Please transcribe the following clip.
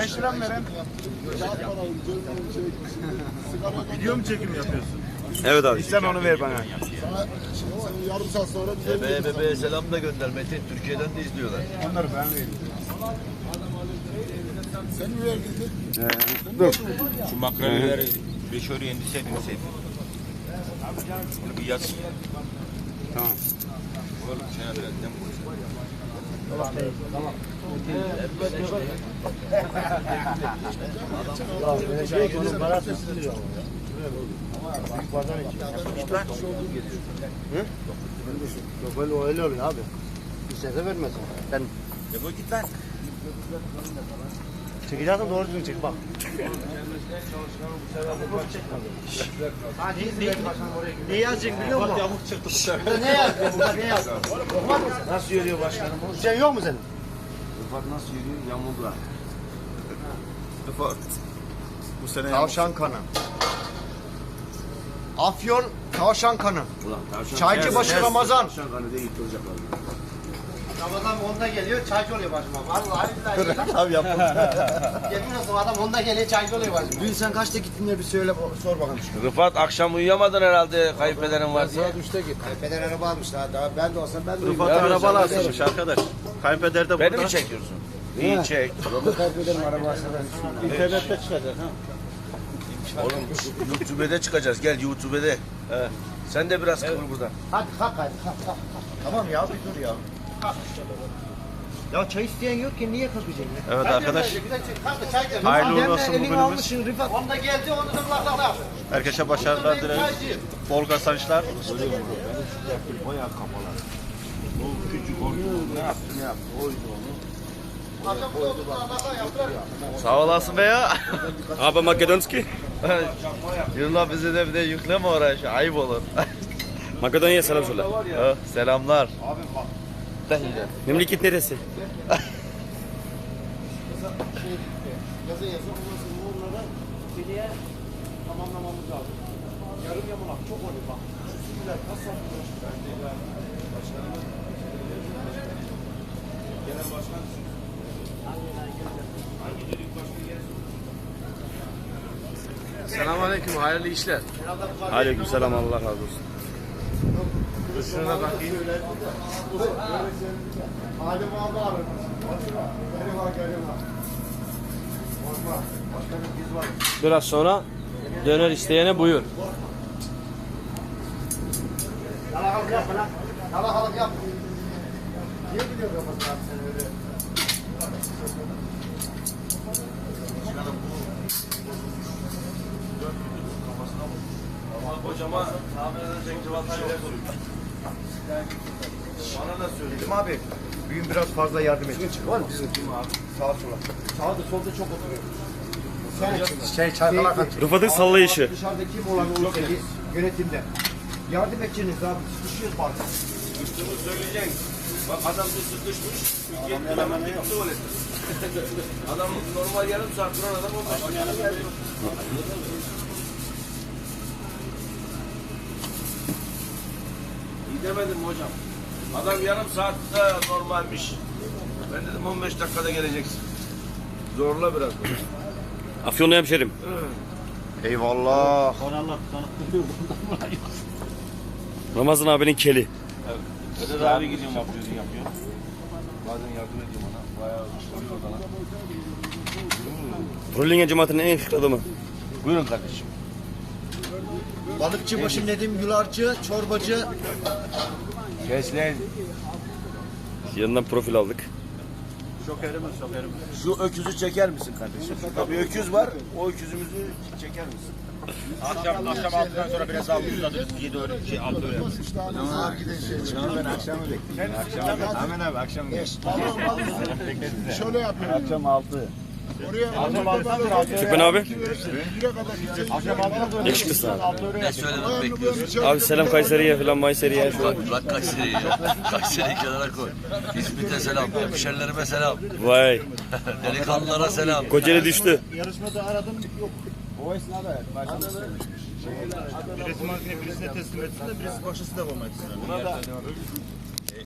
5 lira mı veren? Video mu çekim yapıyorsun? Evet abi. Sen onu ver bana. Yarım saat sonra bize Bebeğe selam da gönder Metin. Türkiye'den de izliyorlar. Onları ben vereyim. sen mi verdin? Dur. Şu makrelileri 5 euro yendirseydin sevdim. Bir yaz. Tamam. Oğlum sana biraz dem Yok öyle oluyor abi. İstese vermez. Ben bu git lan. çekeceksin doğru düzgün çek bak. Ne yazacaksın biliyor musun? Yamuk çıktı bu sefer. Ne yazıyor burada ne yazıyor? Okumadın sen. Nasıl yürüyor başkanım? Sen yok mu senin? Rıfat nasıl yürüyor? Yağmurda. Rıfat. Bu sene Tavşan kanı. Afyon tavşan kanı. Ulan tavşan. Çaycıbaşı Ramazan. Tavşan kanı değil çocuklar. Ramazan onda geliyor çaycı oluyor başıma. Vallahi billahi. Abi yaptım. Yemin olsun adam onda geliyor çaycı oluyor başıma. Dün sen kaçta gittin diye bir söyle sor bakalım. Rıfat akşam uyuyamadın herhalde kayınpederin var diye. Peder araba almış daha ben de olsam ben de Rıfat'ı arabalar asılmış arkadaş. Kayınpeder de Beni burada. mi çekiyorsun? İyi çek. Peder'in arabası ben. İnternette çıkacak ha. Oğlum YouTube'da çıkacağız. Gel YouTube'da. Sen de biraz kıvır burada. Hadi kalk hadi kalk. Tamam ya bir dur ya. Ya çay isteyen yok ki niye kalkacaksın ya? Evet arkadaş. Çay Hayırlı uğurlu olsun elini bugünümüz. almışsın Rıfat. Onda geldi onu da kulaklarına. Herkese başarılar dilerim. Bol kazançlar. Bayağı kafalar. O küçük ordu ne yaptı ne yaptı? Oydu onu. Sağ olasın be ya. Abi Makedonski. Yıllar bize de bir de yükleme oraya. Ayıp olur. Makedonya'ya selam söyle. Ha, selamlar. Memleket neresi? yazı onlara seneye tamamlamamız lazım. Yarım yamalak çok oluyor bak. Sütüler kasap. Genel başkan. Selamünaleyküm. Hayırlı işler. Aleykümselam Allah razı olsun. Şuna bakayım. Halim abi abi. Benim var benim var. Korkma. Başkanım biz var. Biraz sonra döner isteyene buyur. Yalakalık yapma lan. Yalakalık yapma. Niye gidiyor kafasına sen öyle? Hocama tahmin edecek cevaplar yok. Bana da söyle. Dedim abi. Büyüm biraz fazla yardım et. Var mı bizim? Sağa sola. Sağda solda çok oturuyor. Şey çaykalak Rıfat'ın sallayışı. Dışarıda kim olan olursa yönetimde. Yardım edeceğiniz abi. Sıkışıyoruz bazen. Sıkıştığını söyleyeceksin. Bak adam bir sıkışmış. Yetti hemen gitti tuvalete. Adam normal yarım saat duran adam 15 dakika geldi. İyi demedim mi hocam? Adam yarım saatte normalmiş. Ben dedim 15 dakikada geleceksin. Zorla biraz. Afyonlu hemşerim. Eyvallah. Ramazan abinin keli. Vedat abi gidiyorum yapıyorsun yapıyor. Bazen yardım ediyorum ona. Bayağı işlemiyor bana. Rollingen cemaatinin en fikri adamı. Buyurun kardeşim. Balıkçı başı Nedim Gülarcı, çorbacı. Kes lan. Yanından profil aldık. Şu öküzü çeker misin kardeşim? Tabii öküz var. O öküzümüzü çeker misin? Akşam 6'dan sonra biraz daha uzatırız. 7 öyle 6 öyle. Ben akşamı bekliyorum. Amin abi akşam gel. Şöyle yapıyorum. Akşam 6. Oraya Çöpen abi. akşam Yakışıklısın abi. Ne söylemek bekliyorsun? Abi selam Kayseri'ye falan Mayseri'ye. Bak Kayseri'yi. Kayseri'yi kenara koy. İzmit'e selam. Hemşerilerime selam. Vay. Delikanlılara selam. Kocaeli düştü. yarışmada aradım yok. O esnada başlamış. Üretim makine birisine teslim etsin de birisi başkası devam etsin.